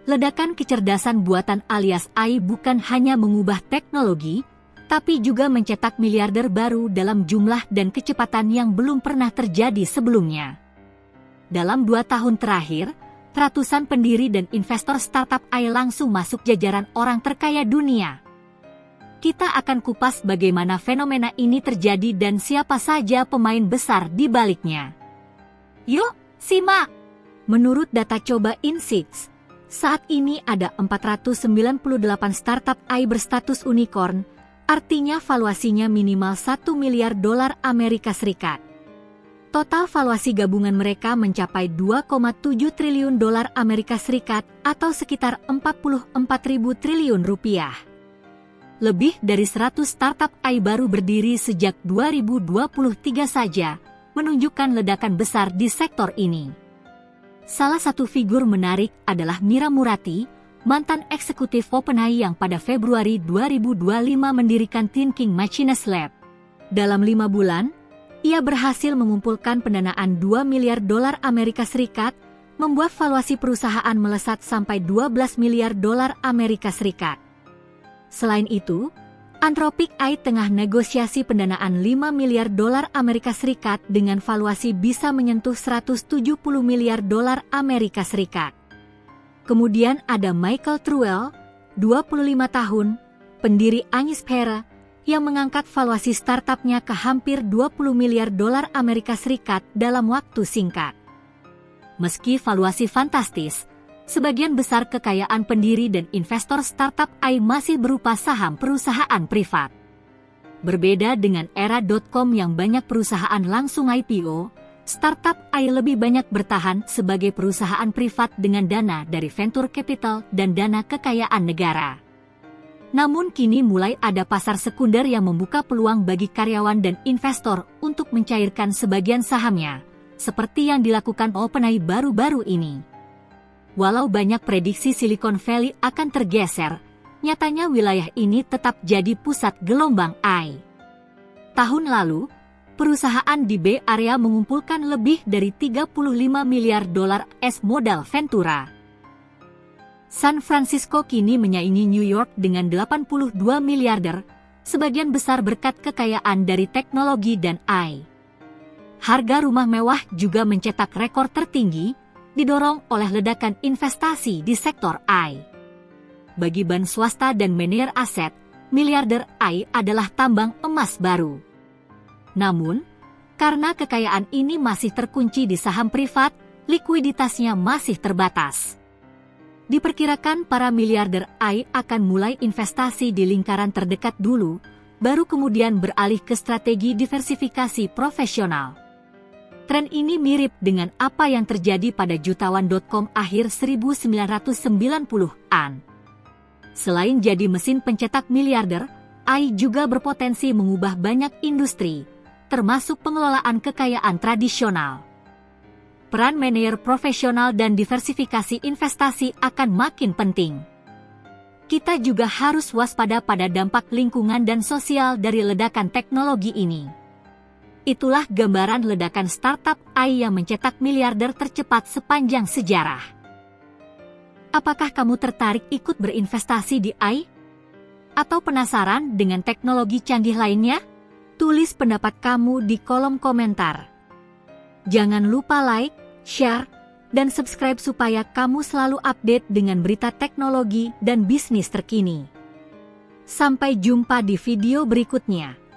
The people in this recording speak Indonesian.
Ledakan kecerdasan buatan alias AI bukan hanya mengubah teknologi, tapi juga mencetak miliarder baru dalam jumlah dan kecepatan yang belum pernah terjadi sebelumnya. Dalam 2 tahun terakhir, ratusan pendiri dan investor startup AI langsung masuk jajaran orang terkaya dunia. Kita akan kupas bagaimana fenomena ini terjadi dan siapa saja pemain besar di baliknya. Yuk, simak! Menurut data Coba Insights, saat ini ada 498 startup AI berstatus unicorn, artinya valuasinya minimal $1 miliar Amerika Serikat. Total valuasi gabungan mereka mencapai $2,7 triliun Amerika Serikat atau sekitar 44.000 triliun rupiah. Lebih dari 100 startup AI baru berdiri sejak 2023 saja, menunjukkan ledakan besar di sektor ini. Salah satu figur menarik adalah Mira Murati, mantan eksekutif OpenAI yang pada Februari 2025 mendirikan Thinking Machines Lab. Dalam 5 bulan, ia berhasil mengumpulkan pendanaan $2 miliar Amerika Serikat, membuat valuasi perusahaan melesat sampai $12 miliar Amerika Serikat. Selain itu, Anthropic AI tengah negosiasi pendanaan $5 miliar Amerika Serikat dengan valuasi bisa menyentuh $170 miliar Amerika Serikat. Kemudian ada Michael Truel, 25 tahun, pendiri Anisphere, yang mengangkat valuasi startupnya ke hampir $20 miliar Amerika Serikat dalam waktu singkat. Meski valuasi fantastis, sebagian besar kekayaan pendiri dan investor startup AI masih berupa saham perusahaan privat. Berbeda dengan era .com yang banyak perusahaan langsung IPO, startup AI lebih banyak bertahan sebagai perusahaan privat dengan dana dari venture capital dan dana kekayaan negara. Namun kini mulai ada pasar sekunder yang membuka peluang bagi karyawan dan investor untuk mencairkan sebagian sahamnya, seperti yang dilakukan OpenAI baru-baru ini. Walau banyak prediksi Silicon Valley akan tergeser, nyatanya wilayah ini tetap jadi pusat gelombang AI. Tahun lalu, perusahaan di Bay Area mengumpulkan lebih dari $35 miliar modal Ventura. San Francisco kini menyaingi New York dengan 82 miliarder, sebagian besar berkat kekayaan dari teknologi dan AI. Harga rumah mewah juga mencetak rekor tertinggi, didorong oleh ledakan investasi di sektor AI. Bagi bank swasta dan manajer aset, miliarder AI adalah tambang emas baru. Namun, karena kekayaan ini masih terkunci di saham privat, likuiditasnya masih terbatas. Diperkirakan para miliarder AI akan mulai investasi di lingkaran terdekat dulu, baru kemudian beralih ke strategi diversifikasi profesional. Tren ini mirip dengan apa yang terjadi pada jutawan.com akhir 1990-an. Selain jadi mesin pencetak miliarder, AI juga berpotensi mengubah banyak industri, termasuk pengelolaan kekayaan tradisional. Peran manajer profesional dan diversifikasi investasi akan makin penting. Kita juga harus waspada pada dampak lingkungan dan sosial dari ledakan teknologi ini. Itulah gambaran ledakan startup AI yang mencetak miliarder tercepat sepanjang sejarah. Apakah kamu tertarik ikut berinvestasi di AI? Atau penasaran dengan teknologi canggih lainnya? Tulis pendapat kamu di kolom komentar. Jangan lupa like, share, dan subscribe supaya kamu selalu update dengan berita teknologi dan bisnis terkini. Sampai jumpa di video berikutnya.